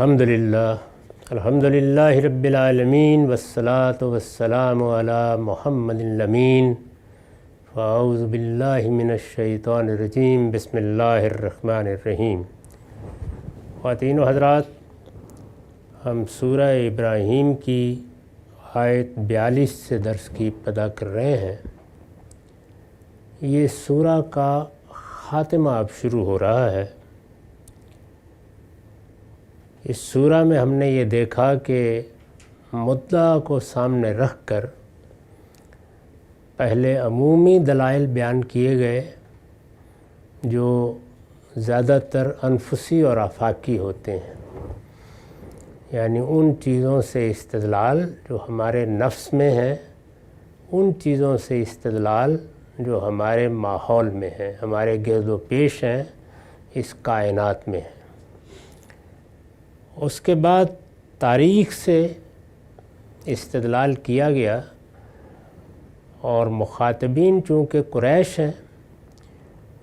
الحمدللہ رب العالمین والصلاة والسلام علی محمد الامین فاعوذ باللہ من الشیطان الرجیم بسم اللہ الرحمن الرحیم۔ خواتین و حضرات، ہم سورہ ابراہیم کی آیت 42 سے درس کی ابتدا کر رہے ہیں۔ یہ سورہ کا خاتمہ اب شروع ہو رہا ہے۔ اس سورہ میں ہم نے یہ دیکھا کہ مدعا کو سامنے رکھ کر پہلے عمومی دلائل بیان کیے گئے جو زیادہ تر انفسی اور آفاقی ہوتے ہیں، یعنی ان چیزوں سے استدلال جو ہمارے نفس میں ہیں، ان چیزوں سے استدلال جو ہمارے ماحول میں ہیں، ہمارے گرد و پیش ہیں، اس کائنات میں ہیں۔ اس کے بعد تاریخ سے استدلال کیا گیا، اور مخاطبین چونکہ قریش ہیں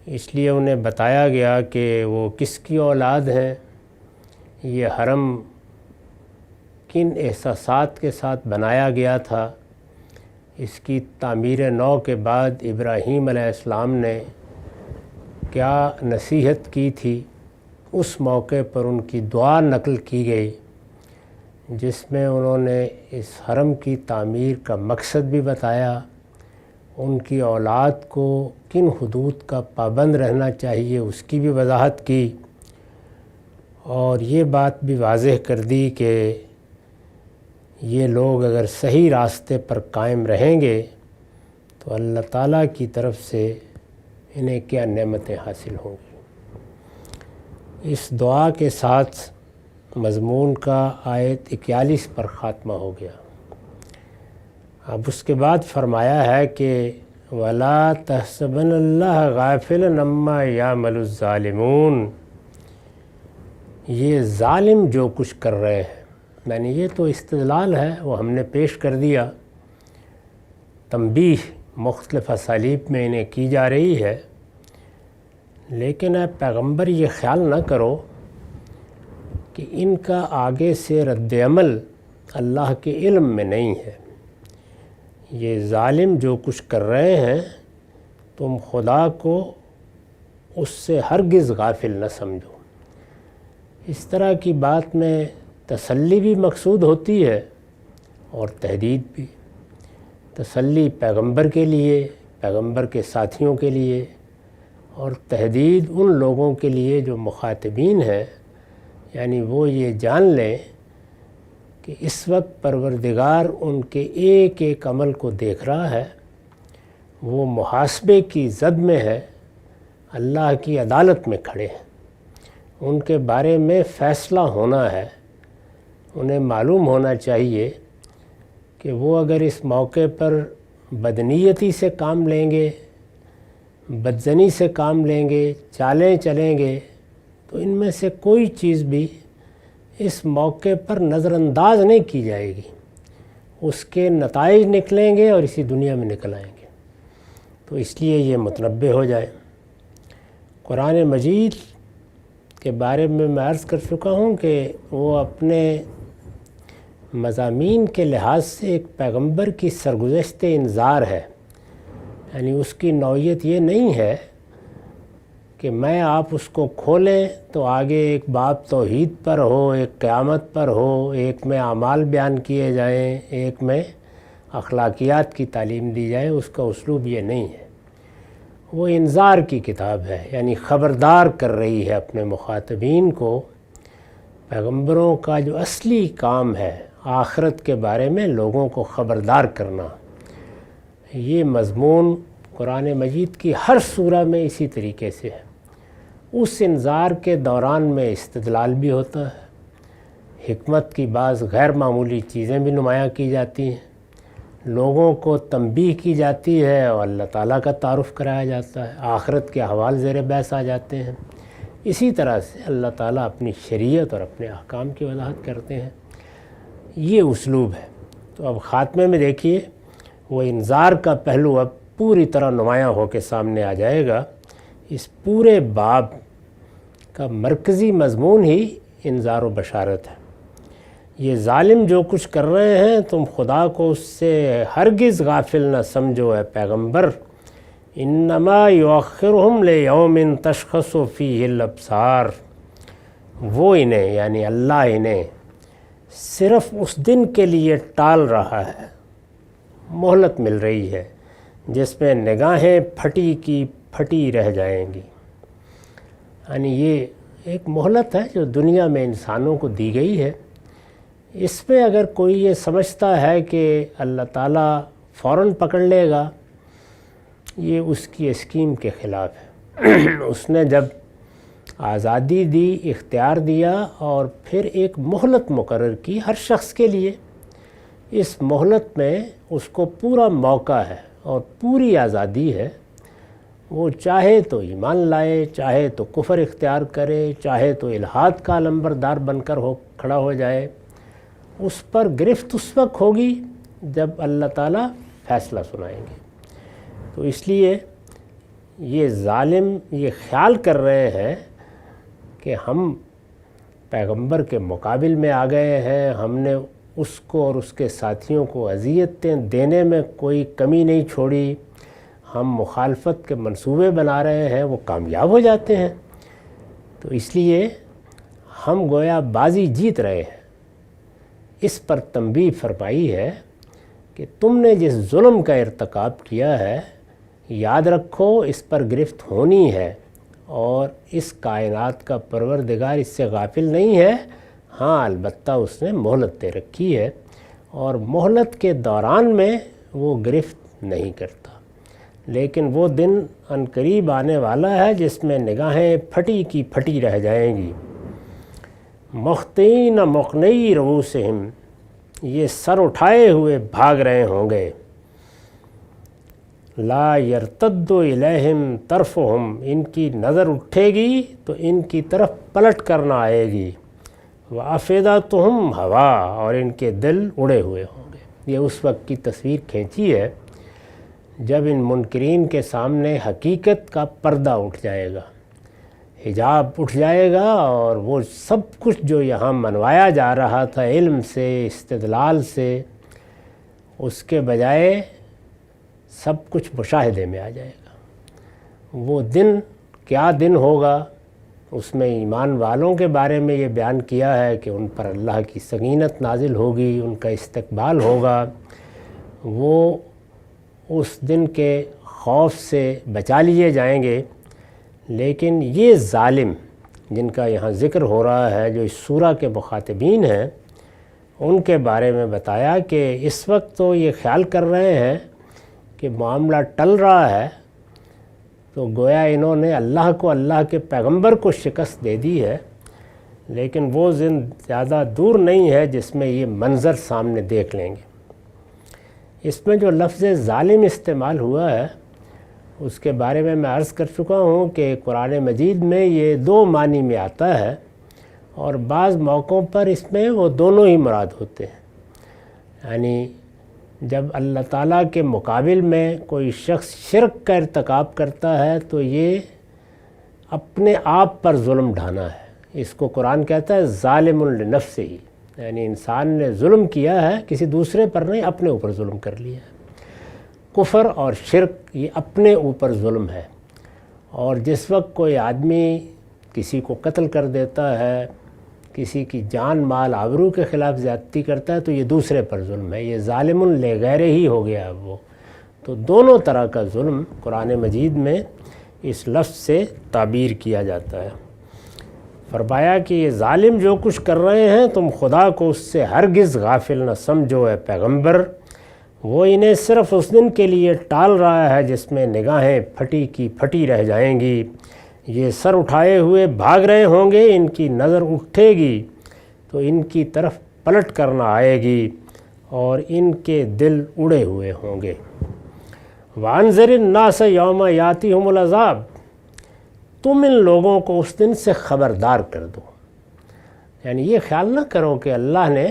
اس لیے انہیں بتایا گیا کہ وہ کس کی اولاد ہیں، یہ حرم کن احساسات کے ساتھ بنایا گیا تھا، اس کی تعمیر نو کے بعد ابراہیم علیہ السلام نے کیا نصیحت کی تھی۔ اس موقع پر ان کی دعا نقل کی گئی جس میں انہوں نے اس حرم کی تعمیر کا مقصد بھی بتایا، ان کی اولاد کو کن حدود کا پابند رہنا چاہیے اس کی بھی وضاحت کی، اور یہ بات بھی واضح کر دی کہ یہ لوگ اگر صحیح راستے پر قائم رہیں گے تو اللہ تعالیٰ کی طرف سے انہیں کیا نعمتیں حاصل ہوں گی۔ اس دعا کے ساتھ مضمون کا آیت 41 پر خاتمہ ہو گیا۔ اب اس کے بعد فرمایا ہے کہ وَلَا تَحْسَبَنَّ اللَّهَ غَافِلًا عَمَّا يَعْمَلُ الظَّالِمُونَ، یہ ظالم جو کچھ کر رہے ہیں، یعنی یہ تو استدلال ہے، وہ ہم نے پیش کر دیا، تنبیہ مختلف اسالیب میں انہیں کی جا رہی ہے، لیکن اے پیغمبر یہ خیال نہ کرو کہ ان کا آگے سے رد عمل اللہ کے علم میں نہیں ہے۔ یہ ظالم جو کچھ کر رہے ہیں تم خدا کو اس سے ہرگز غافل نہ سمجھو۔ اس طرح کی بات میں تسلی بھی مقصود ہوتی ہے اور تہدید بھی۔ تسلی پیغمبر کے لیے، پیغمبر کے ساتھیوں کے لیے، اور تہدید ان لوگوں کے لیے جو مخاطبین ہیں، یعنی وہ یہ جان لیں کہ اس وقت پروردگار ان کے ایک ایک عمل کو دیکھ رہا ہے، وہ محاسبے کی زد میں ہے، اللہ کی عدالت میں کھڑے ہیں، ان کے بارے میں فیصلہ ہونا ہے۔ انہیں معلوم ہونا چاہیے کہ وہ اگر اس موقع پر بدنیتی سے کام لیں گے، بدزنی سے کام لیں گے، چالیں چلیں گے، تو ان میں سے کوئی چیز بھی اس موقع پر نظر انداز نہیں کی جائے گی، اس کے نتائج نکلیں گے اور اسی دنیا میں نکل آئیں گے۔ تو اس لیے یہ متنبہ ہو جائے۔ قرآن مجید کے بارے میں عرض کر چکا ہوں کہ وہ اپنے مضامین کے لحاظ سے ایک پیغمبر کی سرگزشت انذار ہے، یعنی اس کی نوعیت یہ نہیں ہے کہ میں آپ اس کو کھولیں تو آگے ایک باب توحید پر ہو، ایک قیامت پر ہو، ایک میں اعمال بیان کیے جائیں، ایک میں اخلاقیات کی تعلیم دی جائے۔ اس کا اسلوب یہ نہیں ہے، وہ انذار کی کتاب ہے، یعنی خبردار کر رہی ہے اپنے مخاطبین کو۔ پیغمبروں کا جو اصلی کام ہے آخرت کے بارے میں لوگوں کو خبردار کرنا، یہ مضمون قرآن مجید کی ہر سورہ میں اسی طریقے سے ہے۔ اس انذار کے دوران میں استدلال بھی ہوتا ہے، حکمت کی بعض غیر معمولی چیزیں بھی نمایاں کی جاتی ہیں، لوگوں کو تنبیہ کی جاتی ہے اور اللہ تعالیٰ کا تعارف کرایا جاتا ہے، آخرت کے احوال زیر بحث آ جاتے ہیں۔ اسی طرح سے اللہ تعالیٰ اپنی شریعت اور اپنے احکام کی وضاحت کرتے ہیں، یہ اسلوب ہے۔ تو اب خاتمے میں دیکھیے وہ انذار کا پہلو اب پوری طرح نمایاں ہو کے سامنے آ جائے گا۔ اس پورے باب کا مرکزی مضمون ہی انذار و بشارت ہے۔ یہ ظالم جو کچھ کر رہے ہیں تم خدا کو اس سے ہرگز غافل نہ سمجھو اے پیغمبر، انما یؤخرہم لیوم تشخص فیہ الابصار، وہ انہیں یعنی اللہ انہیں صرف اس دن کے لیے ٹال رہا ہے، مہلت مل رہی ہے جس میں نگاہیں پھٹی کی پھٹی رہ جائیں گی۔ یعنی یہ ایک مہلت ہے جو دنیا میں انسانوں کو دی گئی ہے۔ اس میں اگر کوئی یہ سمجھتا ہے کہ اللہ تعالیٰ فوراً پکڑ لے گا، یہ اس کی اسکیم کے خلاف ہے۔ اس نے جب آزادی دی، اختیار دیا اور پھر ایک مہلت مقرر کی ہر شخص کے لیے، اس مہلت میں اس کو پورا موقع ہے اور پوری آزادی ہے، وہ چاہے تو ایمان لائے، چاہے تو کفر اختیار کرے، چاہے تو الحاد کا علمبردار بن کر کھڑا ہو جائے، اس پر گرفت اس وقت ہوگی جب اللہ تعالیٰ فیصلہ سنائیں گے۔ تو اس لیے یہ ظالم یہ خیال کر رہے ہیں کہ ہم پیغمبر کے مقابل میں آ گئے ہیں، ہم نے اس کو اور اس کے ساتھیوں کو اذیتیں دینے میں کوئی کمی نہیں چھوڑی، ہم مخالفت کے منصوبے بنا رہے ہیں، وہ کامیاب ہو جاتے ہیں، تو اس لیے ہم گویا بازی جیت رہے ہیں۔ اس پر تنبیہ فرمائی ہے کہ تم نے جس ظلم کا ارتکاب کیا ہے، یاد رکھو اس پر گرفت ہونی ہے، اور اس کائنات کا پروردگار اس سے غافل نہیں ہے، ہاں البتہ اس نے مہلت دے رکھی ہے، اور مہلت کے دوران میں وہ گرفت نہیں کرتا، لیکن وہ دن عنقریب آنے والا ہے جس میں نگاہیں پھٹی کی پھٹی رہ جائیں گی۔ مخطئین مقنعی رؤوسہم، یہ سر اٹھائے ہوئے بھاگ رہے ہوں گے۔ لا یرتد الیہم طرفہم، ان کی نظر اٹھے گی تو ان کی طرف پلٹ کرنا آئے گی۔ وافئدتہم ہوا، اور ان کے دل اڑے ہوئے ہوں گے۔ یہ اس وقت کی تصویر کھینچی ہے جب ان منکرین کے سامنے حقیقت کا پردہ اٹھ جائے گا، حجاب اٹھ جائے گا، اور وہ سب کچھ جو یہاں منوایا جا رہا تھا علم سے، استدلال سے، اس کے بجائے سب کچھ مشاہدے میں آ جائے گا۔ وہ دن کیا دن ہوگا، اس میں ایمان والوں کے بارے میں یہ بیان کیا ہے کہ ان پر اللہ کی سکینت نازل ہوگی، ان کا استقبال ہوگا، وہ اس دن کے خوف سے بچا لیے جائیں گے۔ لیکن یہ ظالم جن کا یہاں ذکر ہو رہا ہے، جو اس سورہ کے مخاطبین ہیں، ان کے بارے میں بتایا کہ اس وقت تو یہ خیال کر رہے ہیں کہ معاملہ ٹل رہا ہے، تو گویا انہوں نے اللہ کو، اللہ کے پیغمبر کو شکست دے دی ہے، لیکن وہ دن زیادہ دور نہیں ہے جس میں یہ منظر سامنے دیکھ لیں گے۔ اس میں جو لفظ ظالم استعمال ہوا ہے اس کے بارے میں عرض کر چکا ہوں کہ قرآن مجید میں یہ دو معنی میں آتا ہے، اور بعض موقعوں پر اس میں وہ دونوں ہی مراد ہوتے ہیں۔ یعنی جب اللہ تعالیٰ کے مقابل میں کوئی شخص شرک کا ارتکاب کرتا ہے تو یہ اپنے آپ پر ظلم ڈھانا ہے، اس کو قرآن کہتا ہے ظالم لنفسہ، یعنی انسان نے ظلم کیا ہے، کسی دوسرے پر نہیں، اپنے اوپر ظلم کر لیا ہے۔ کفر اور شرک یہ اپنے اوپر ظلم ہے، اور جس وقت کوئی آدمی کسی کو قتل کر دیتا ہے، کسی کی جان مال آبرو کے خلاف زیادتی کرتا ہے، تو یہ دوسرے پر ظلم ہے، یہ ظالم لغیرہ ہی ہو گیا اب وہ۔ تو دونوں طرح کا ظلم قرآن مجید میں اس لفظ سے تعبیر کیا جاتا ہے۔ فرمایا کہ یہ ظالم جو کچھ کر رہے ہیں تم خدا کو اس سے ہرگز غافل نہ سمجھو اے پیغمبر، وہ انہیں صرف اس دن کے لیے ٹال رہا ہے جس میں نگاہیں پھٹی کی پھٹی رہ جائیں گی۔ یہ سر اٹھائے ہوئے بھاگ رہے ہوں گے، ان کی نظر اٹھے گی تو ان کی طرف پلٹ کرنا آئے گی، اور ان کے دل اڑے ہوئے ہوں گے۔ وَأَنذِرِ النَّاسَ يَوْمَ يَأْتِيهُمُ الْعَذَابُ، تم ان لوگوں کو اس دن سے خبردار کر دو۔ یعنی یہ خیال نہ کرو کہ اللہ نے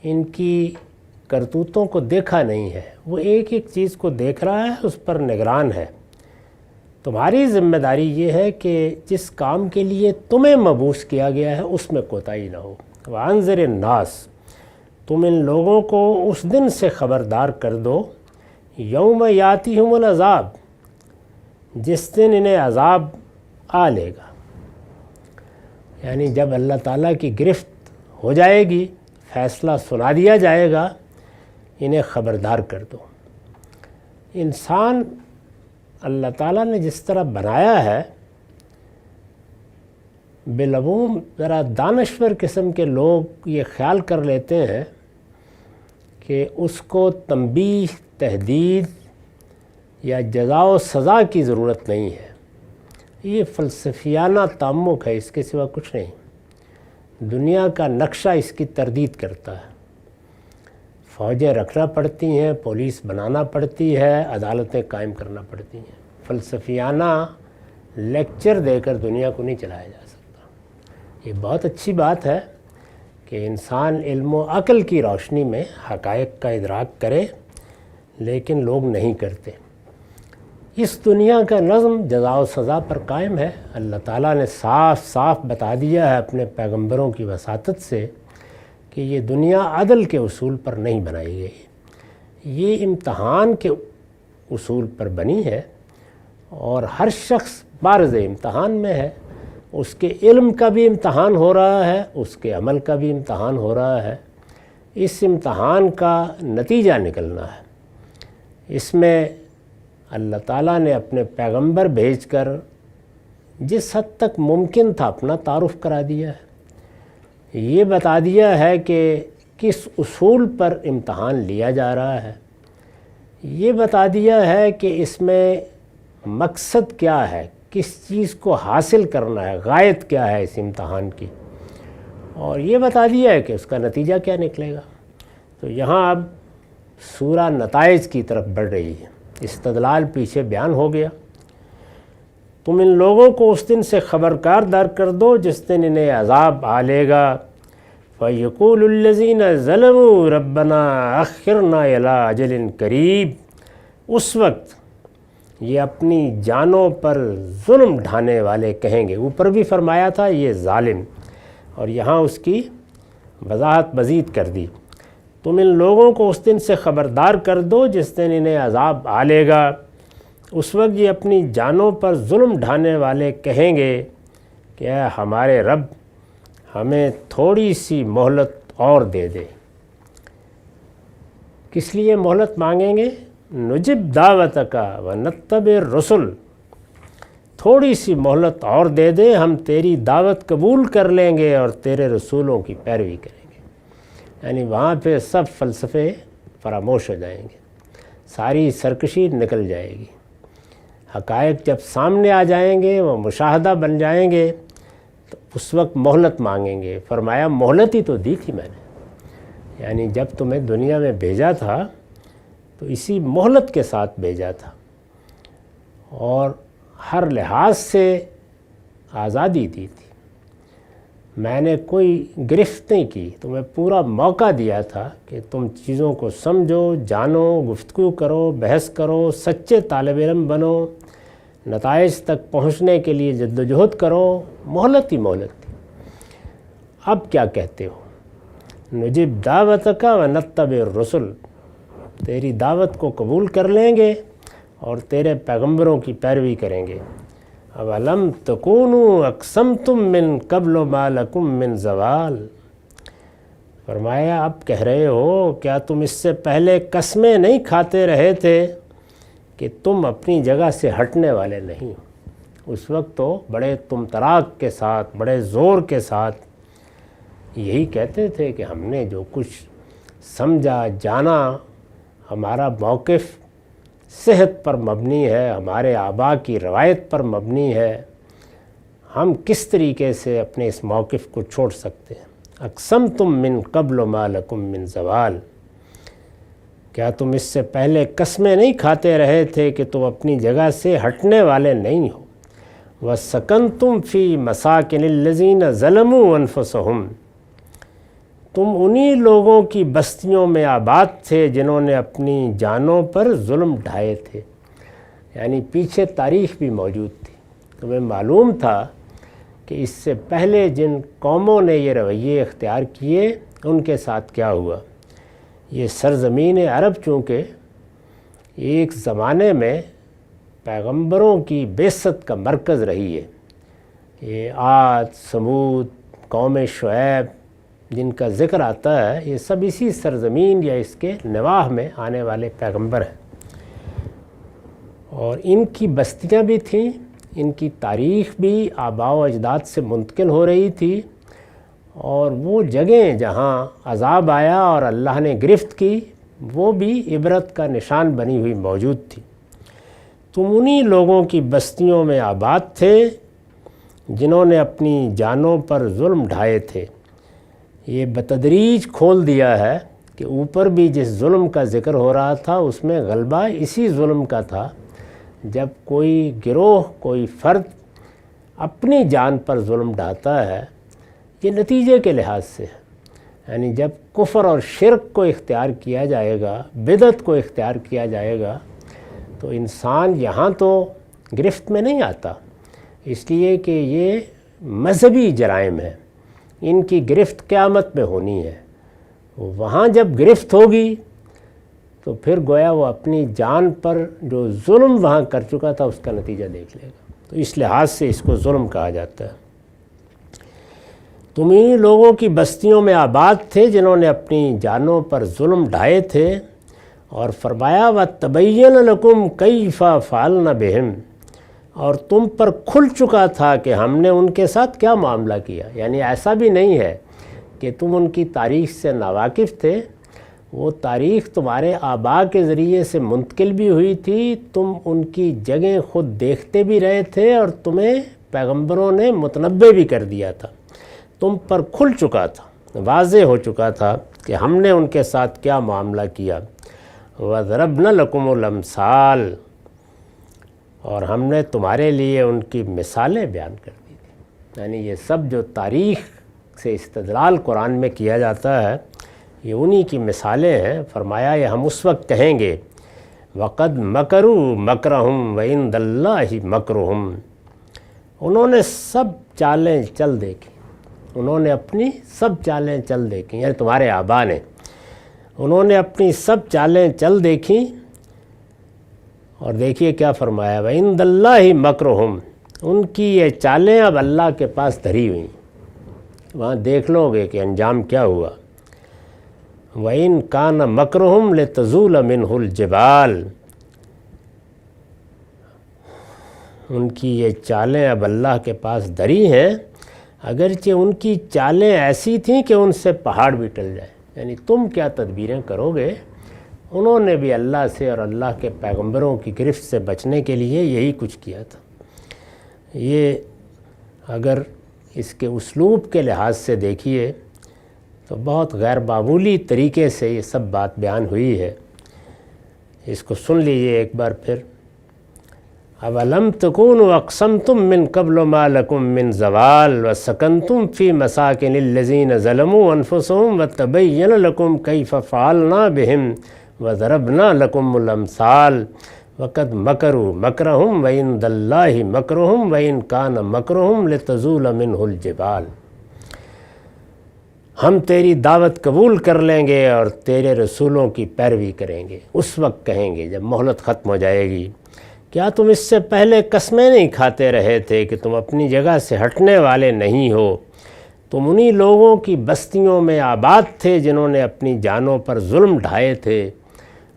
ان کی کرتوتوں کو دیکھا نہیں ہے، وہ ایک ایک چیز کو دیکھ رہا ہے، اس پر نگران ہے۔ تمہاری ذمہ داری یہ ہے کہ جس کام کے لیے تمہیں مبعوث کیا گیا ہے اس میں کوتاہی نہ ہو۔ وانذر الناس، تم ان لوگوں کو اس دن سے خبردار کر دو، یوم یاتیہم العذاب، جس دن انہیں عذاب آ لے گا، یعنی جب اللہ تعالیٰ کی گرفت ہو جائے گی، فیصلہ سنا دیا جائے گا، انہیں خبردار کر دو۔ انسان اللہ تعالیٰ نے جس طرح بنایا ہے، بالعموم ذرا دانشور قسم کے لوگ یہ خیال کر لیتے ہیں کہ اس کو تنبیہ، تہدید یا جزا و سزا کی ضرورت نہیں ہے۔ یہ فلسفیانہ تعمق ہے، اس کے سوا کچھ نہیں۔ دنیا کا نقشہ اس کی تردید کرتا ہے۔ فوجیں رکھنا پڑتی ہیں، پولیس بنانا پڑتی ہے، عدالتیں قائم کرنا پڑتی ہیں۔ فلسفیانہ لیکچر دے کر دنیا کو نہیں چلایا جا سکتا۔ یہ بہت اچھی بات ہے کہ انسان علم و عقل کی روشنی میں حقائق کا ادراک کرے، لیکن لوگ نہیں کرتے۔ اس دنیا کا نظم جزا و سزا پر قائم ہے۔ اللہ تعالیٰ نے صاف صاف بتا دیا ہے اپنے پیغمبروں کی وساطت سے کہ یہ دنیا عدل کے اصول پر نہیں بنائی گئی، یہ امتحان کے اصول پر بنی ہے، اور ہر شخص بارز امتحان میں ہے۔ اس کے علم کا بھی امتحان ہو رہا ہے، اس کے عمل کا بھی امتحان ہو رہا ہے۔ اس امتحان کا نتیجہ نکلنا ہے۔ اس میں اللہ تعالیٰ نے اپنے پیغمبر بھیج کر جس حد تک ممکن تھا اپنا تعارف کرا دیا ہے، یہ بتا دیا ہے کہ کس اصول پر امتحان لیا جا رہا ہے، یہ بتا دیا ہے کہ اس میں مقصد کیا ہے، کس چیز کو حاصل کرنا ہے، غایت کیا ہے اس امتحان کی، اور یہ بتا دیا ہے کہ اس کا نتیجہ کیا نکلے گا۔ تو یہاں اب سورہ نتائج کی طرف بڑھ رہی ہے۔ استدلال پیچھے بیان ہو گیا۔ تم ان لوگوں کو اس دن سے خبردار کر دو جس دن انہیں عذاب آ لے گا۔ فَيَقُولُ الَّذِينَ ظَلَمُوا رَبَّنَا أَخِّرْنَا إِلَىٰ أَجَلٍ قَرِيبٍ، اس وقت یہ اپنی جانوں پر ظلم ڈھانے والے کہیں گے۔ اوپر بھی فرمایا تھا یہ ظالم، اور یہاں اس کی وضاحت مزید کر دی۔ تم ان لوگوں کو اس دن سے خبردار کر دو جس دن انہیں عذاب آ لے گا، اس وقت یہ اپنی جانوں پر ظلم ڈھانے والے کہیں گے کہ اے ہمارے رب، ہمیں تھوڑی سی مہلت اور دے دے۔ کس لیے مہلت مانگیں گے؟ نجب دعوتک ونتبع الرسل، تھوڑی سی مہلت اور دے دے، ہم تیری دعوت قبول کر لیں گے اور تیرے رسولوں کی پیروی کریں گے۔ یعنی وہاں پہ سب فلسفے فراموش ہو جائیں گے، ساری سرکشی نکل جائے گی، حقائق جب سامنے آ جائیں گے، وہ مشاہدہ بن جائیں گے، تو اس وقت مہلت مانگیں گے۔ فرمایا مہلت ہی تو دی تھی میں نے، یعنی جب تمہیں دنیا میں بھیجا تھا تو اسی مہلت کے ساتھ بھیجا تھا، اور ہر لحاظ سے آزادی دی تھی۔ میں نے کوئی گرفت نہیں کی، تمہیں پورا موقع دیا تھا کہ تم چیزوں کو سمجھو، جانو، گفتگو کرو، بحث کرو، سچے طالب علم بنو، نتائج تک پہنچنے کے لیے جد و جہد کرو۔ مہلت ہی مہلت تھی۔ اب کیا کہتے ہو؟ نجب دعوتک ونتبع الرسل، تیری دعوت کو قبول کر لیں گے اور تیرے پیغمبروں کی پیروی کریں گے۔ اولم تکونوا اقسمتم من قبل ما لکم من زوال، فرمایا اب کہہ رہے ہو کیا تم اس سے پہلے قسمیں نہیں کھاتے رہے تھے کہ تم اپنی جگہ سے ہٹنے والے نہیں ہو؟ اس وقت تو بڑے تم تراک کے ساتھ، بڑے زور کے ساتھ یہی کہتے تھے کہ ہم نے جو کچھ سمجھا، جانا، ہمارا موقف صحت پر مبنی ہے، ہمارے آباء کی روایت پر مبنی ہے، ہم کس طریقے سے اپنے اس موقف کو چھوڑ سکتے ہیں؟ اقسمتم من قبل ما لکم من زوال، کیا تم اس سے پہلے قسمیں نہیں کھاتے رہے تھے کہ تم اپنی جگہ سے ہٹنے والے نہیں ہو؟ وَسَكَنْتُمْ فِي مَسَاكِنِ الَّذِينَ ظَلَمُوا أَنفُسَهُمْ، تم انہی لوگوں کی بستیوں میں آباد تھے جنہوں نے اپنی جانوں پر ظلم ڈھائے تھے۔ یعنی پیچھے تاریخ بھی موجود تھی. تمہیں معلوم تھا کہ اس سے پہلے جن قوموں نے یہ رویے اختیار کیے ان کے ساتھ کیا ہوا. یہ سرزمین عرب چونکہ ایک زمانے میں پیغمبروں کی بعثت کا مرکز رہی ہے. یہ عاد، سمود، قوم شعیب جن کا ذکر آتا ہے، یہ سب اسی سرزمین یا اس کے نواح میں آنے والے پیغمبر ہیں. اور ان کی بستیاں بھی تھیں، ان کی تاریخ بھی آباء و اجداد سے منتقل ہو رہی تھی، اور وہ جگہیں جہاں عذاب آیا اور اللہ نے گرفت کی وہ بھی عبرت کا نشان بنی ہوئی موجود تھی. تم انہی لوگوں کی بستیوں میں آباد تھے جنہوں نے اپنی جانوں پر ظلم ڈھائے تھے. یہ بتدریج کھول دیا ہے کہ اوپر بھی جس ظلم کا ذکر ہو رہا تھا اس میں غلبہ اسی ظلم کا تھا. جب کوئی گروہ، کوئی فرد اپنی جان پر ظلم ڈھاتا ہے، یہ نتیجے کے لحاظ سے ہے. یعنی جب کفر اور شرک کو اختیار کیا جائے گا، بدعت کو اختیار کیا جائے گا، تو انسان یہاں تو گرفت میں نہیں آتا، اس لیے کہ یہ مذہبی جرائم ہے. ان کی گرفت قیامت میں ہونی ہے. وہاں جب گرفت ہوگی تو پھر گویا وہ اپنی جان پر جو ظلم وہاں کر چکا تھا اس کا نتیجہ دیکھ لے گا. تو اس لحاظ سے اس کو ظلم کہا جاتا ہے. تم انہی لوگوں کی بستیوں میں آباد تھے جنہوں نے اپنی جانوں پر ظلم ڈھائے تھے، اور فرمایا وَتَبَيَّنَ لَكُمْ كَيْفَ فَعَلْنَا بِهِمْ، اور تم پر کھل چکا تھا کہ ہم نے ان کے ساتھ کیا معاملہ کیا. یعنی ایسا بھی نہیں ہے کہ تم ان کی تاریخ سے ناواقف تھے، وہ تاریخ تمہارے آباء کے ذریعے سے منتقل بھی ہوئی تھی، تم ان کی جگہیں خود دیکھتے بھی رہے تھے، اور تمہیں پیغمبروں نے متنبع بھی کر دیا تھا. تم پر کھل چکا تھا، واضح ہو چکا تھا کہ ہم نے ان کے ساتھ کیا معاملہ کیا. وَضَرَبْنَا لَكُمُ الْأَمْثَالَ، اور ہم نے تمہارے لیے ان کی مثالیں بیان کر دی تھی. یعنی یہ سب جو تاریخ سے استدلال قرآن میں کیا جاتا ہے یہ انہی کی مثالیں ہیں. فرمایا یہ ہم اس وقت کہیں گے وَقَدْ مَكَرُوا مَكْرَهُمْ وَعِنْدَ اللَّهِ مَكْرُهُمْ، انہوں نے سب چالیں چل دیکھی، انہوں نے اپنی سب چالیں چل دیکھیں. یعنی تمہارے آباء نے، انہوں نے اپنی سب چالیں چل دیکھیں. اور دیکھیے کیا فرمایا وَعِنْدَ اللَّهِ مَكْرُهُمْ، ان کی یہ چالیں اب اللہ کے پاس دھری ہوئیں. وہاں دیکھ لو گے کہ انجام کیا ہوا. وَإِنْ كَانَ مَكْرُهُمْ لِتَزُولَ مِنْهُ الْجِبَالِ، ان کی یہ چالیں اب اللہ کے پاس دھری ہیں، اگرچہ ان کی چالیں ایسی تھیں کہ ان سے پہاڑ بھی ٹل جائیں. یعنی تم کیا تدبیریں کرو گے، انہوں نے بھی اللہ سے اور اللہ کے پیغمبروں کی گرفت سے بچنے کے لیے یہی کچھ کیا تھا. یہ اگر اس کے اسلوب کے لحاظ سے دیکھیے تو بہت غیر معمولی طریقے سے یہ سب بات بیان ہوئی ہے. اس کو سن لیجئے ایک بار پھر. اَوَلَمْ تَكُونُوا أَقْسَمْتُمْ مِنْ قَبْلُ مَا لَكُمْ مِنْ زَوَالٍ وَسَكَنْتُمْ فِي مَسَاكِنِ الَّذِينَ ظَلَمُوا أَنفُسَهُمْ وَتَبَيَّنَ لَكُمْ كَيْفَ فَعَلْنَا بِهِمْ وَضَرَبْنَا لَكُمُ الْأَمْثَالَ وَقَدْ مَكَرُوا مَكْرَهُمْ وَعِنْدَ اللَّهِ مَكْرُهُمْ وَإِنْ كَانَ مَكْرُهُمْ لِتَزُولَ مِنْهُ الْجِبَالُ، ہم تیری دعوت قبول کر لیں گے اور تیرے رسولوں کی پیروی کریں گے. اس وقت کہیں گے جب مہلت ختم ہو جائے گی، کیا تم اس سے پہلے قسمیں نہیں کھاتے رہے تھے کہ تم اپنی جگہ سے ہٹنے والے نہیں ہو؟ تم انہی لوگوں کی بستیوں میں آباد تھے جنہوں نے اپنی جانوں پر ظلم ڈھائے تھے،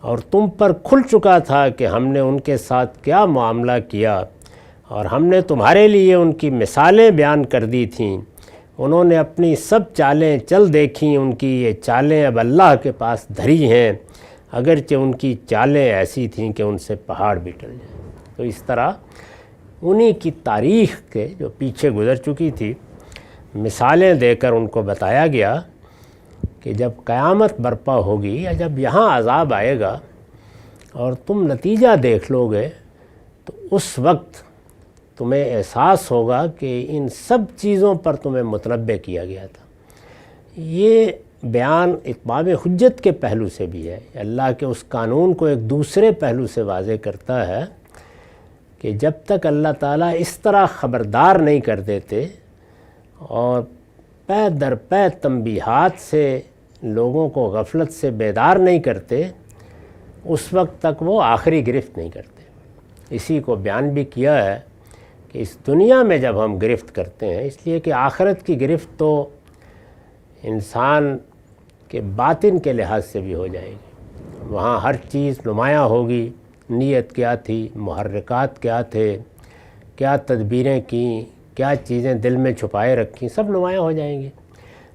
اور تم پر کھل چکا تھا کہ ہم نے ان کے ساتھ کیا معاملہ کیا، اور ہم نے تمہارے لیے ان کی مثالیں بیان کر دی تھیں. انہوں نے اپنی سب چالیں چل دیکھیں، ان کی یہ چالیں اب اللہ کے پاس دھری ہیں، اگرچہ ان کی چالیں ایسی تھیں کہ ان سے پہاڑ بھی ٹل جائیں. تو اس طرح انہی کی تاریخ کے جو پیچھے گزر چکی تھی مثالیں دے کر ان کو بتایا گیا کہ جب قیامت برپا ہوگی یا جب یہاں عذاب آئے گا اور تم نتیجہ دیکھ لو گے تو اس وقت تمہیں احساس ہوگا کہ ان سب چیزوں پر تمہیں متنبع کیا گیا تھا. یہ بیان اتمام حجت کے پہلو سے بھی ہے، اللہ کے اس قانون کو ایک دوسرے پہلو سے واضح کرتا ہے کہ جب تک اللہ تعالیٰ اس طرح خبردار نہیں کر دیتے اور پے در پے تنبیہات سے لوگوں کو غفلت سے بیدار نہیں کرتے، اس وقت تک وہ آخری گرفت نہیں کرتے۔ اسی کو بیان بھی کیا ہے کہ اس دنیا میں جب ہم گرفت کرتے ہیں، اس لیے کہ آخرت کی گرفت تو انسان کے باطن کے لحاظ سے بھی ہو جائے گی، وہاں ہر چیز نمایاں ہوگی، نیت کیا تھی، محرکات کیا تھے، کیا تدبیریں کیں، کیا چیزیں دل میں چھپائے رکھیں، سب نمایاں ہو جائیں گی۔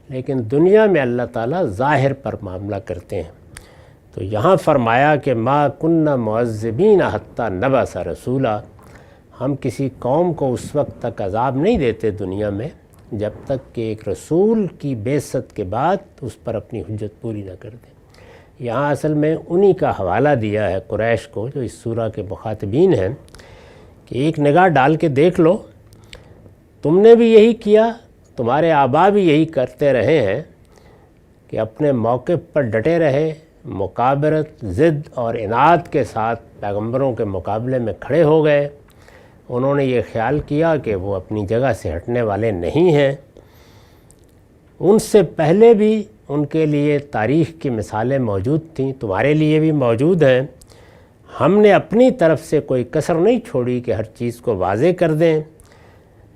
لیکن دنیا میں اللہ تعالیٰ ظاہر پر معاملہ کرتے ہیں۔ تو یہاں فرمایا کہ ما کننا معذبین حتی نبعث رسولا، ہم کسی قوم کو اس وقت تک عذاب نہیں دیتے دنیا میں جب تک کہ ایک رسول کی بعثت کے بعد اس پر اپنی حجت پوری نہ کر دیں۔ یہاں اصل میں انہی کا حوالہ دیا ہے قریش کو جو اس سورہ کے مخاطبین ہیں کہ ایک نگاہ ڈال کے دیکھ لو، تم نے بھی یہی کیا، تمہارے آبا بھی یہی کرتے رہے ہیں کہ اپنے موقف پر ڈٹے رہے، مکابرت، ضد اور عناد کے ساتھ پیغمبروں کے مقابلے میں کھڑے ہو گئے۔ انہوں نے یہ خیال کیا کہ وہ اپنی جگہ سے ہٹنے والے نہیں ہیں۔ ان سے پہلے بھی ان کے لیے تاریخ کی مثالیں موجود تھیں، تمہارے لیے بھی موجود ہیں۔ ہم نے اپنی طرف سے کوئی کسر نہیں چھوڑی کہ ہر چیز کو واضح کر دیں،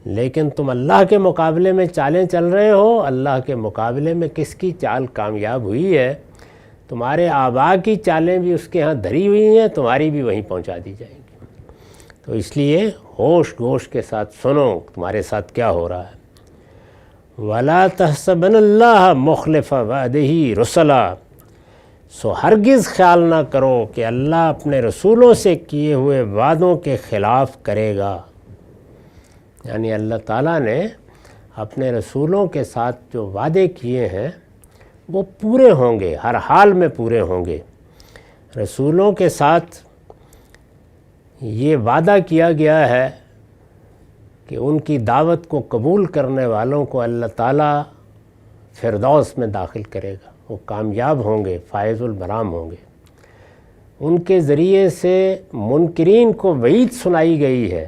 لیکن تم اللہ کے مقابلے میں چالیں چل رہے ہو۔ اللہ کے مقابلے میں کس کی چال کامیاب ہوئی ہے؟ تمہارے آبا کی چالیں بھی اس کے ہاں دھری ہوئی ہیں، تمہاری بھی وہیں پہنچا دی جائیں گی۔ تو اس لیے ہوش گوش کے ساتھ سنو تمہارے ساتھ کیا ہو رہا ہے۔ وَلَا تَحْسَبَنَّ اللَّهَ مُخْلِفَ وَعْدِهِ رُسُلًا، سو ہرگز خیال نہ کرو کہ اللہ اپنے رسولوں سے کیے ہوئے وعدوں کے خلاف کرے گا۔ یعنی اللہ تعالیٰ نے اپنے رسولوں کے ساتھ جو وعدے کیے ہیں وہ پورے ہوں گے، ہر حال میں پورے ہوں گے۔ رسولوں کے ساتھ یہ وعدہ کیا گیا ہے کہ ان کی دعوت کو قبول کرنے والوں کو اللہ تعالیٰ فردوس میں داخل کرے گا، وہ کامیاب ہوں گے، فائز المرام ہوں گے۔ ان کے ذریعے سے منکرین کو وعید سنائی گئی ہے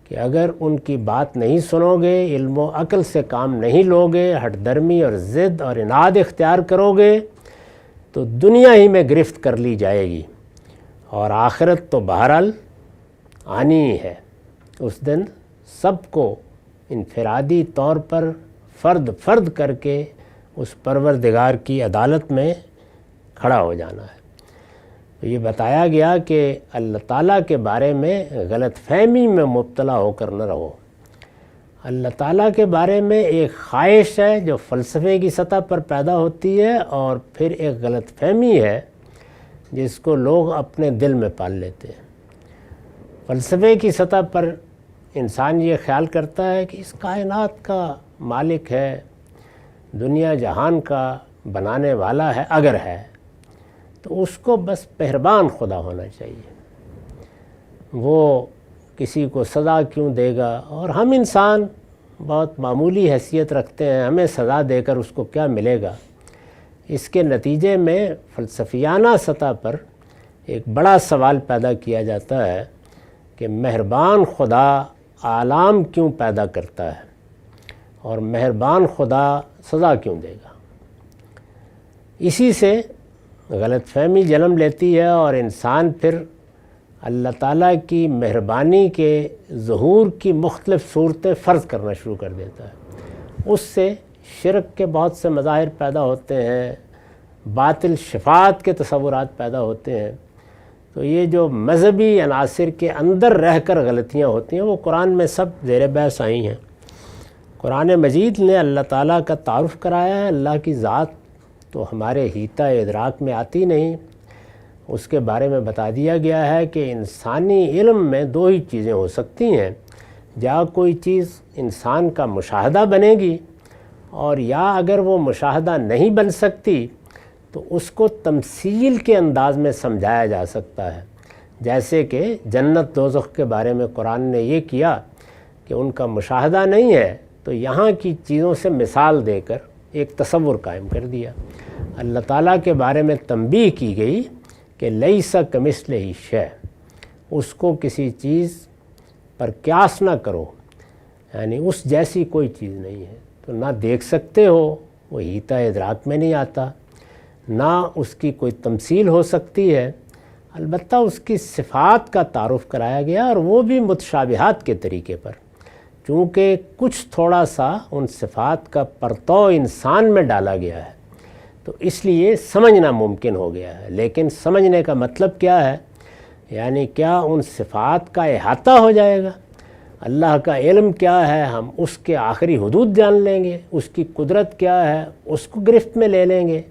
کہ اگر ان کی بات نہیں سنو گے، علم و عقل سے کام نہیں لوگے، ہٹ درمی اور ضد اور عناد اختیار کرو گے تو دنیا ہی میں گرفت کر لی جائے گی، اور آخرت تو بہرحال آنی ہی ہے۔ اس دن سب کو انفرادی طور پر فرد فرد کر کے اس پروردگار کی عدالت میں کھڑا ہو جانا ہے۔ تو یہ بتایا گیا کہ اللہ تعالیٰ کے بارے میں غلط فہمی میں مبتلا ہو کر نہ رہو۔ اللہ تعالیٰ کے بارے میں ایک خواہش ہے جو فلسفے کی سطح پر پیدا ہوتی ہے، اور پھر ایک غلط فہمی ہے جس کو لوگ اپنے دل میں پال لیتے ہیں۔ فلسفے کی سطح پر انسان یہ خیال کرتا ہے کہ اس کائنات کا مالک ہے، دنیا جہان کا بنانے والا ہے، اگر ہے تو اس کو بس مہربان خدا ہونا چاہیے، وہ کسی کو سزا کیوں دے گا، اور ہم انسان بہت معمولی حیثیت رکھتے ہیں، ہمیں سزا دے کر اس کو کیا ملے گا۔ اس کے نتیجے میں فلسفیانہ سطح پر ایک بڑا سوال پیدا کیا جاتا ہے کہ مہربان خدا عالم کیوں پیدا کرتا ہے، اور مہربان خدا سزا کیوں دے گا۔ اسی سے غلط فہمی جنم لیتی ہے، اور انسان پھر اللہ تعالیٰ کی مہربانی کے ظہور کی مختلف صورتیں فرض کرنا شروع کر دیتا ہے۔ اس سے شرک کے بہت سے مظاہر پیدا ہوتے ہیں، باطل شفاعت کے تصورات پیدا ہوتے ہیں۔ تو یہ جو مذہبی عناصر کے اندر رہ کر غلطیاں ہوتی ہیں وہ قرآن میں سب زیر بحث آئی ہیں۔ قرآن مجید نے اللہ تعالیٰ کا تعارف کرایا ہے، اللہ کی ذات تو ہمارے حیطہ ادراک میں آتی نہیں، اس کے بارے میں بتا دیا گیا ہے کہ انسانی علم میں دو ہی چیزیں ہو سکتی ہیں، یا کوئی چیز انسان کا مشاہدہ بنے گی، اور یا اگر وہ مشاہدہ نہیں بن سکتی تو اس کو تمثیل کے انداز میں سمجھایا جا سکتا ہے۔ جیسے کہ جنت دوزخ کے بارے میں قرآن نے یہ کیا کہ ان کا مشاہدہ نہیں ہے تو یہاں کی چیزوں سے مثال دے کر ایک تصور قائم کر دیا۔ اللہ تعالیٰ کے بارے میں تنبیہ کی گئی کہ لیس کمثلہ شیء، اس کو کسی چیز پر قیاس نہ کرو، یعنی اس جیسی کوئی چیز نہیں ہے، تو نہ دیکھ سکتے ہو، وہ حیطہ ادراک میں نہیں آتا، نہ اس کی کوئی تمثیل ہو سکتی ہے، البتہ اس کی صفات کا تعارف کرایا گیا، اور وہ بھی متشابہات کے طریقے پر، چونکہ کچھ تھوڑا سا ان صفات کا پرتو انسان میں ڈالا گیا ہے، تو اس لیے سمجھنا ممکن ہو گیا ہے۔ لیکن سمجھنے کا مطلب کیا ہے؟ یعنی کیا ان صفات کا احاطہ ہو جائے گا؟ اللہ کا علم کیا ہے ہم اس کے آخری حدود جان لیں گے؟ اس کی قدرت کیا ہے اس کو گرفت میں لے لیں گے؟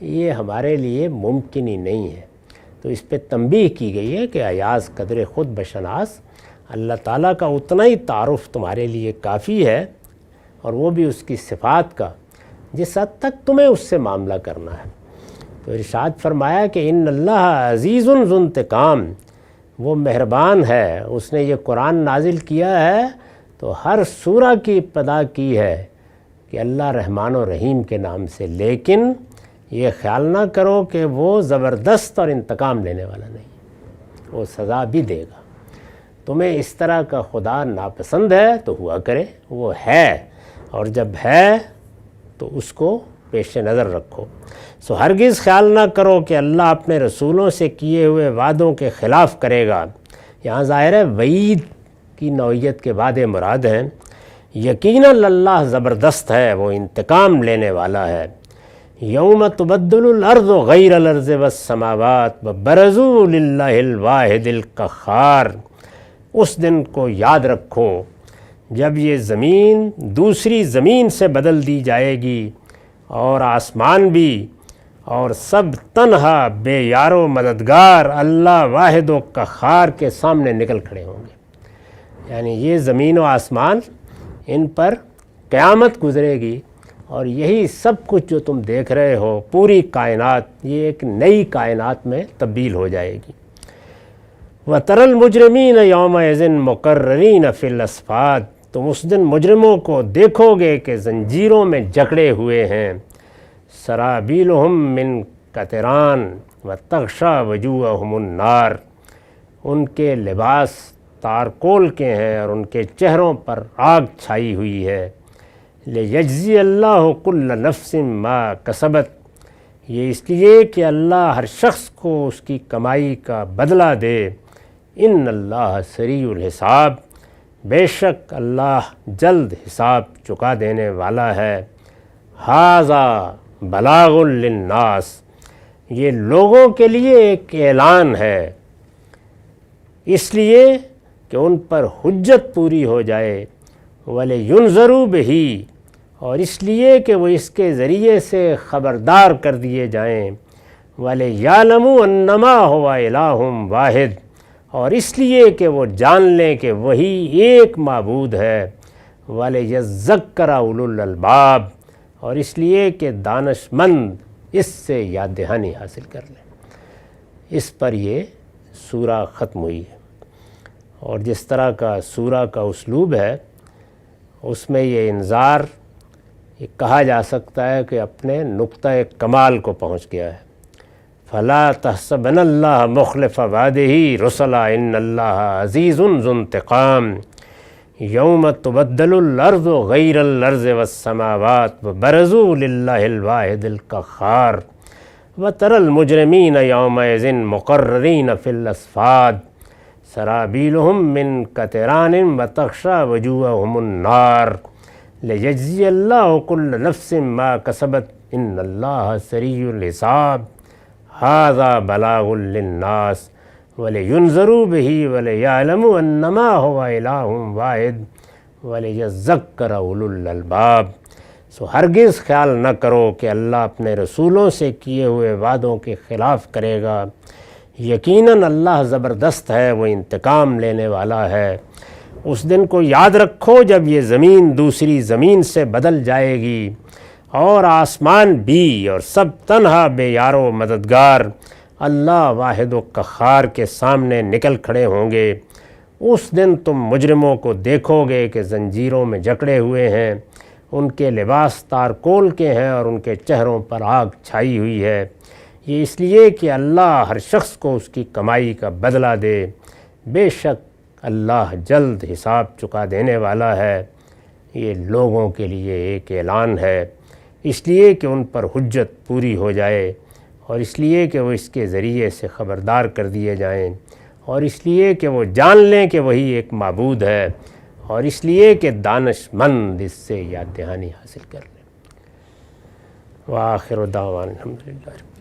یہ ہمارے لیے ممکن ہی نہیں ہے۔ تو اس پہ تنبیہ کی گئی ہے کہ ایاز قدر خود بشناس، اللہ تعالیٰ کا اتنا ہی تعارف تمہارے لیے کافی ہے، اور وہ بھی اس کی صفات کا، جس حد تک تمہیں اس سے معاملہ کرنا ہے۔ تو ارشاد فرمایا کہ ان اللہ عزیز ذو انتقام، وہ مہربان ہے، اس نے یہ قرآن نازل کیا ہے تو ہر سورہ کی ابتدا کی ہے کہ اللہ رحمان و رحیم کے نام سے، لیکن یہ خیال نہ کرو کہ وہ زبردست اور انتقام لینے والا نہیں، وہ سزا بھی دے گا۔ تمہیں اس طرح کا خدا ناپسند ہے تو ہوا کرے، وہ ہے، اور جب ہے تو اس کو پیش نظر رکھو۔ سو ہرگز خیال نہ کرو کہ اللہ اپنے رسولوں سے کیے ہوئے وعدوں کے خلاف کرے گا۔ یہاں ظاہر ہے وعید کی نوعیت کے وعدے مراد ہیں۔ یقیناً اللہ زبردست ہے، وہ انتقام لینے والا ہے۔ یوم تبدل الارض غیر الارض والسماوات وبرزوا للہ الواحد القہار، اس دن کو یاد رکھو جب یہ زمین دوسری زمین سے بدل دی جائے گی، اور آسمان بھی، اور سب تنہا بے یار و مددگار اللہ واحد و قہار کے سامنے نکل کھڑے ہوں گے۔ یعنی یہ زمین و آسمان، ان پر قیامت گزرے گی، اور یہی سب کچھ جو تم دیکھ رہے ہو، پوری کائنات، یہ ایک نئی کائنات میں تبدیل ہو جائے گی۔ وَتَرَى الْمُجْرِمِينَ يَوْمَئِذٍ مُقَرَّنِينَ فِي الْأَصْفَادِ، تم اس دن مجرموں کو دیکھو گے کہ زنجیروں میں جکڑے ہوئے ہیں۔ سرابیلہم من قطران وتغشی وجوہہم النار، ان کے لباس تارکول کے ہیں اور ان کے چہروں پر آگ چھائی ہوئی ہے۔ لیجزی اللہ کل نفس ما کسبت، یہ اس لیے کہ اللہ ہر شخص کو اس کی کمائی کا بدلہ دے۔ ان اللہ سریع الحساب، بے شک اللہ جلد حساب چکا دینے والا ہے۔ ھذا بلاغ للناس، یہ لوگوں کے لیے ایک اعلان ہے، اس لیے کہ ان پر حجت پوری ہو جائے۔ وَلِيُنذَرُوا بِهِ، اور اس لیے کہ وہ اس کے ذریعے سے خبردار کر دیے جائیں۔ وَلِيَعْلَمُوا أَنَّمَا هُوَ إِلَٰهٌ وَاحِدٌ، اور اس لیے کہ وہ جان لیں کہ وہی ایک معبود ہے۔ وَلِيَذَّكَّرَ أُولُو الْأَلْبَابِ، اور اس لیے کہ دانش مند اس سے یاد دہانی حاصل کر لیں۔ اس پر یہ سورہ ختم ہوئی ہے، اور جس طرح کا سورہ کا اسلوب ہے، اس میں یہ انذار یہ کہا جا سکتا ہے کہ اپنے نقطہ کمال کو پہنچ گیا ہے۔ فَلَا تَحْسَبَنَّ اللَّهَ مُخْلِفَ وَعْدِهِ رُسُلَهُ إِنَّ اللَّهَ عَزِيزٌ ذُو انتقام۔ یوم تبدل الارض غیر الارض والسماوات وبرزوا للہ الواحد القہار۔ وَتَرَى الْمُجْرِمِينَ يَوْمَئِذٍ مُقَرَّنِينَ فِي الْأَصْفَادِ سَرَابِيلُهُم مِّن قَطِرَانٍ وَتَغْشَىٰ وُجُوهَهُمُ النَّارُ لِيَجْزِيَ اللَّهُ كُلَّ نَفْسٍ مَّا كَسَبَتْ إِنَّ اللَّهَ سَرِيعُ الْحِسَابِ ھذا بلاغ للناس وَلِيُنذَرُوا بِهِ وَلِيَعْلَمُوا أَنَّمَا هُوَ إِلَٰهٌ وَاحِدٌ وَلِيَذَّكَّرَ أُولُو الْأَلْبَابِ۔ سو ہرگز خیال نہ کرو کہ اللہ اپنے رسولوں سے کیے ہوئے وعدوں کے خلاف کرے گا۔ یقیناً اللہ زبردست ہے، وہ انتقام لینے والا ہے۔ اس دن کو یاد رکھو جب یہ زمین دوسری زمین سے بدل جائے گی، اور آسمان بھی، اور سب تنہا بے یار و مددگار اللہ واحد و قہار کے سامنے نکل کھڑے ہوں گے۔ اس دن تم مجرموں کو دیکھو گے کہ زنجیروں میں جکڑے ہوئے ہیں، ان کے لباس تارکول کے ہیں اور ان کے چہروں پر آگ چھائی ہوئی ہے۔ یہ اس لیے کہ اللہ ہر شخص کو اس کی کمائی کا بدلہ دے۔ بے شک اللہ جلد حساب چکا دینے والا ہے، یہ لوگوں کے لیے ایک اعلان ہے، اس لیے کہ ان پر حجت پوری ہو جائے، اور اس لیے کہ وہ اس کے ذریعے سے خبردار کر دیے جائیں، اور اس لیے کہ وہ جان لیں کہ وہی ایک معبود ہے، اور اس لیے کہ دانش مند اس سے یاد دہانی حاصل کر لیں۔ وآخر دعوانا الحمدللہ۔